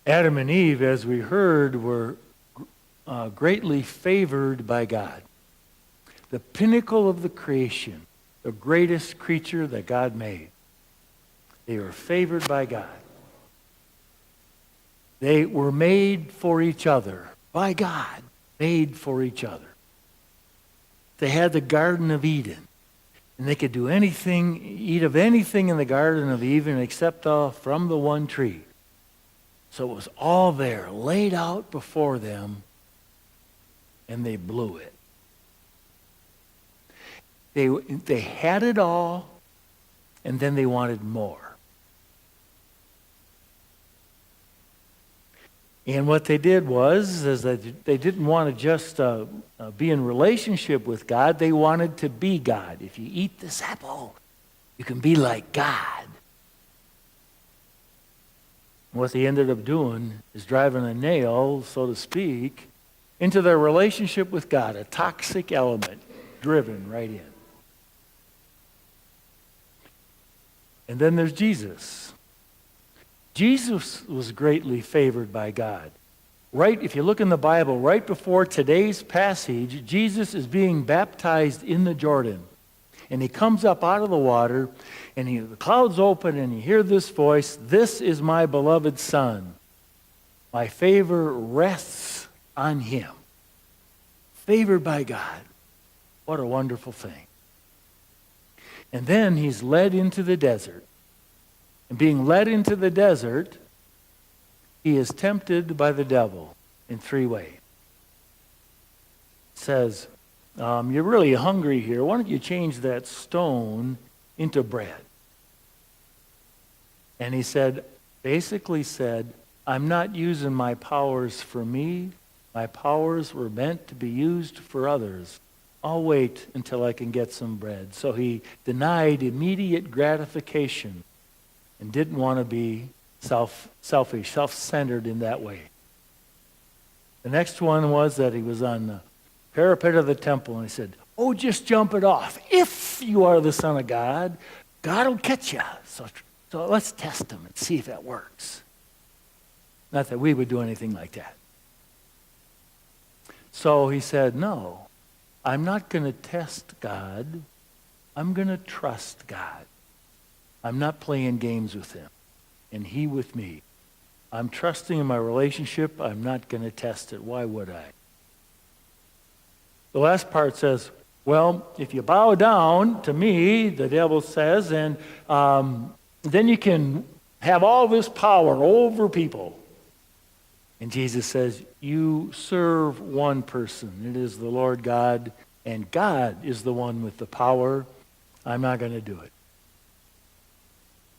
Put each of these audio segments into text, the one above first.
Adam and Eve, as we heard, were greatly favored by God. The pinnacle of the creation, the greatest creature that God made. They were favored by God. They were made for each other, by God, made for each other. They had the Garden of Eden, and they could do anything, eat of anything in the Garden of Eden except from the one tree. So it was all there, laid out before them, and they blew it. They had it all, and then they wanted more. And what they did was that they didn't want to just be in relationship with God. They wanted to be God. If you eat this apple, you can be like God. What they ended up doing is driving a nail, so to speak, into their relationship with God, a toxic element driven right in. And then there's Jesus. Jesus was greatly favored by God. Right, if you look in the Bible, right before today's passage, Jesus is being baptized in the Jordan. And he comes up out of the water, and the clouds open, and you hear this voice, "This is my beloved Son. My favor rests on him." Favored by God. What a wonderful thing. And then he's led into the desert. And being led into the desert, he is tempted by the devil in 3 ways. It says, you're really hungry here. Why don't you change that stone into bread? And he basically said, I'm not using my powers for me. My powers were meant to be used for others. I'll wait until I can get some bread. So he denied immediate gratification and didn't want to be selfish, self-centered in that way. The next one was that he was on the parapet of the temple, and he said, "Oh, just jump it off. If you are the Son of God, God will catch you. So let's test him and see if that works." Not that we would do anything like that. So he said, "No, I'm not going to test God. I'm going to trust God. I'm not playing games with him, and he with me. I'm trusting in my relationship. I'm not going to test it. Why would I?" The last part says, well, if you bow down to me, the devil says, and then you can have all this power over people. And Jesus says, you serve one person. It is the Lord God, and God is the one with the power. I'm not going to do it.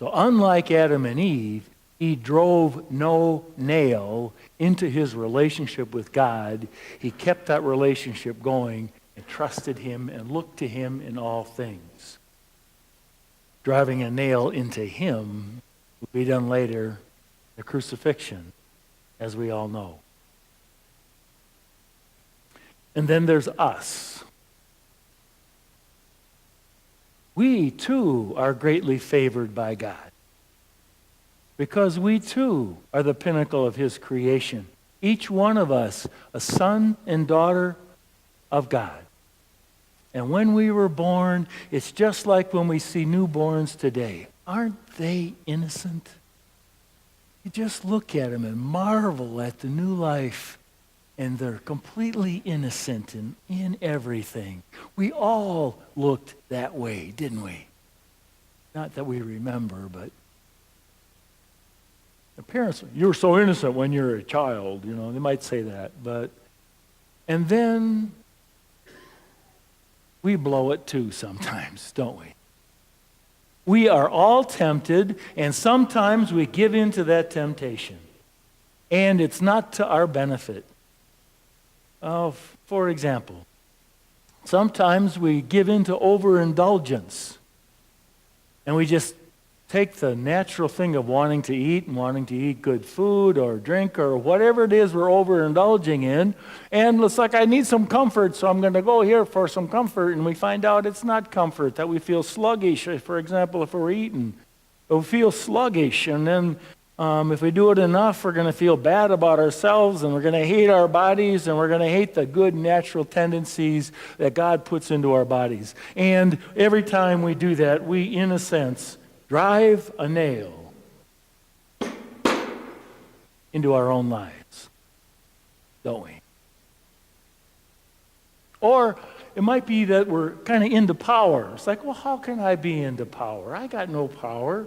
So unlike Adam and Eve, he drove no nail into his relationship with God. He kept that relationship going and trusted him and looked to him in all things. Driving a nail into him will be done later, the crucifixion, as we all know. And then there's us. We, too, are greatly favored by God because we, too, are the pinnacle of his creation. Each one of us, a son and daughter of God. And when we were born, it's just like when we see newborns today. Aren't they innocent? You just look at them and marvel at the new life, and they're completely innocent in everything. We all looked that way, didn't we? Not that we remember, but the parents, you were so innocent when you were a child, they might say that. And then we blow it too sometimes, don't we? We are all tempted, and sometimes we give in to that temptation. And it's not to our benefit. For example, sometimes we give in to overindulgence. And we just take the natural thing of wanting to eat good food or drink or whatever it is we're overindulging in. And it's like, I need some comfort, so I'm going to go here for some comfort. And we find out it's not comfort, that we feel sluggish. For example, if we're eating, we feel sluggish. And then If we do it enough, we're going to feel bad about ourselves, and we're going to hate our bodies, and we're going to hate the good natural tendencies that God puts into our bodies. And every time we do that, we, in a sense, drive a nail into our own lives, don't we? Or it might be that we're kind of into power. It's like, well, how can I be into power? I got no power.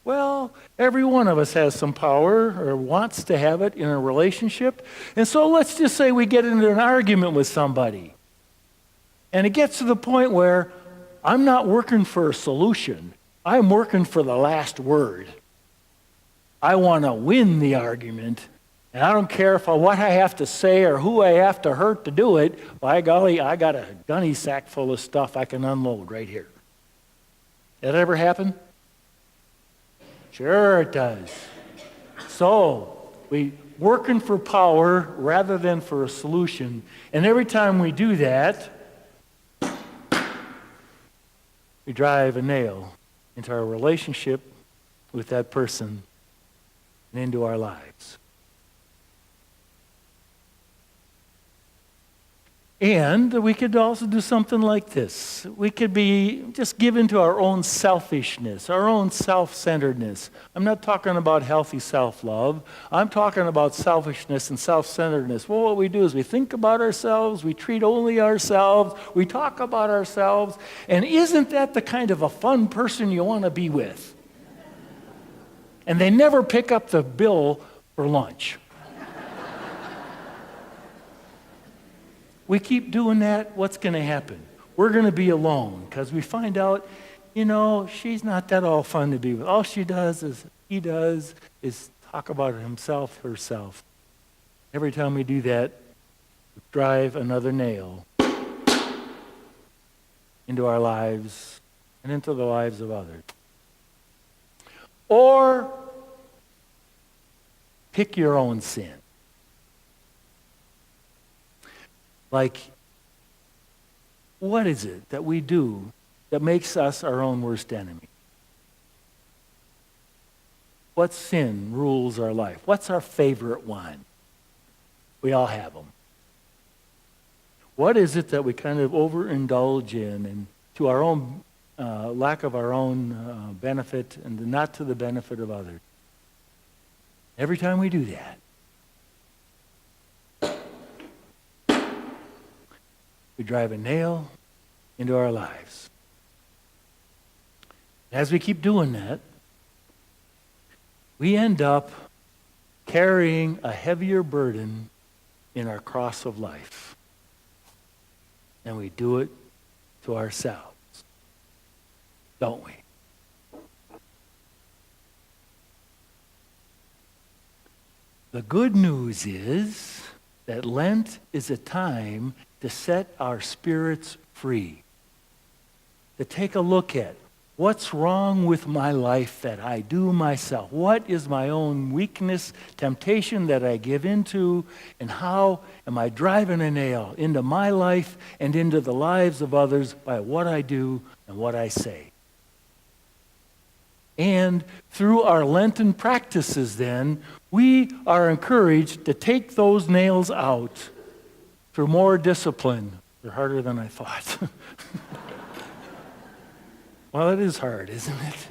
Well, every one of us has some power or wants to have it in a relationship. And so let's just say we get into an argument with somebody. And it gets to the point where I'm not working for a solution. I'm working for the last word. I want to win the argument. And I don't care what I have to say or who I have to hurt to do it. By golly, I got a gunny sack full of stuff I can unload right here. That ever happen? Sure it does. So, we working for power rather than for a solution. And every time we do that, we drive a nail into our relationship with that person and into our lives. And we could also do something like this. We could be just given to our own selfishness, our own self-centeredness. I'm not talking about healthy self-love. I'm talking about selfishness and self-centeredness. Well, what we do is we think about ourselves, we treat only ourselves, we talk about ourselves, and isn't that the kind of a fun person you want to be with? And they never pick up the bill for lunch. We keep doing that, what's going to happen? We're going to be alone because we find out, she's not that all fun to be with. All he does is talk about himself, herself. Every time we do that, we drive another nail into our lives and into the lives of others. Or pick your own sin. Like, what is it that we do that makes us our own worst enemy? What sin rules our life? What's our favorite one? We all have them. What is it that we kind of overindulge in and to our own lack of our own benefit and not to the benefit of others? Every time we do that, we drive a nail into our lives. As we keep doing that, we end up carrying a heavier burden in our cross of life. And we do it to ourselves, don't we? The good news is that Lent is a time to set our spirits free, to take a look at what's wrong with my life that I do myself. What is my own weakness, temptation that I give into, and how am I driving a nail into my life and into the lives of others by what I do and what I say. And through our Lenten practices then, we are encouraged to take those nails out through more discipline. They're harder than I thought. Well, it is hard, isn't it?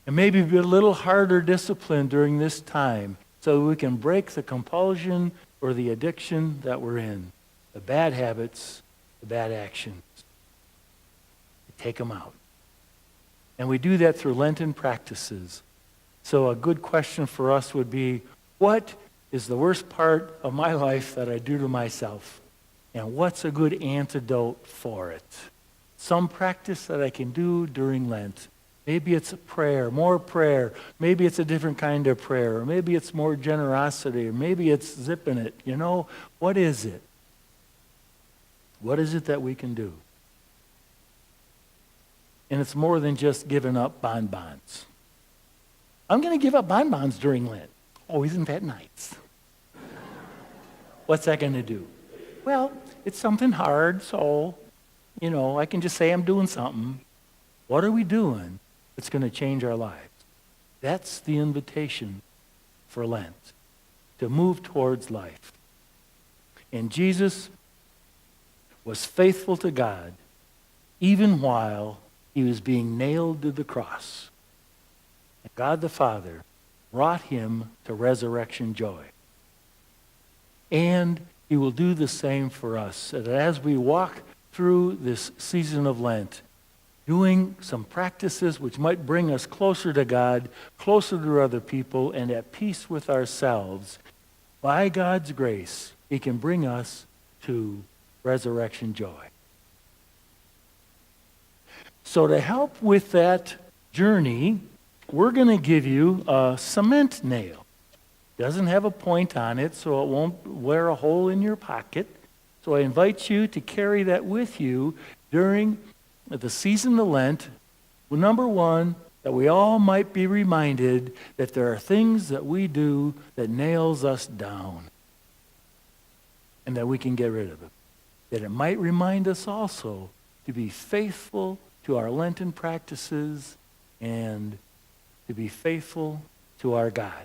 And maybe be a little harder discipline during this time so we can break the compulsion or the addiction that we're in, the bad habits, the bad actions. Take them out. And we do that through Lenten practices. So a good question for us would be, what is the worst part of my life that I do to myself? And what's a good antidote for it? Some practice that I can do during Lent. Maybe it's a prayer, more prayer. Maybe it's a different kind of prayer. Or maybe it's more generosity. Or maybe it's zipping it. What is it? What is it that we can do? And it's more than just giving up bonbons. I'm going to give up bonbons during Lent. Oh, isn't that nice? What's that going to do? Well, it's something hard, so, I can just say I'm doing something. What are we doing that's going to change our lives? That's the invitation for Lent, to move towards life. And Jesus was faithful to God even while he was being nailed to the cross. And God the Father brought him to resurrection joy. And he will do the same for us. And as we walk through this season of Lent, doing some practices which might bring us closer to God, closer to other people, and at peace with ourselves, by God's grace, he can bring us to resurrection joy. So to help with that journey, we're going to give you a cement nail. It doesn't have a point on it, so it won't wear a hole in your pocket. So I invite you to carry that with you during the season of Lent. Well, number one, that we all might be reminded that there are things that we do that nails us down, and that we can get rid of it. That it might remind us also to be faithful to our Lenten practices and to be faithful to our God.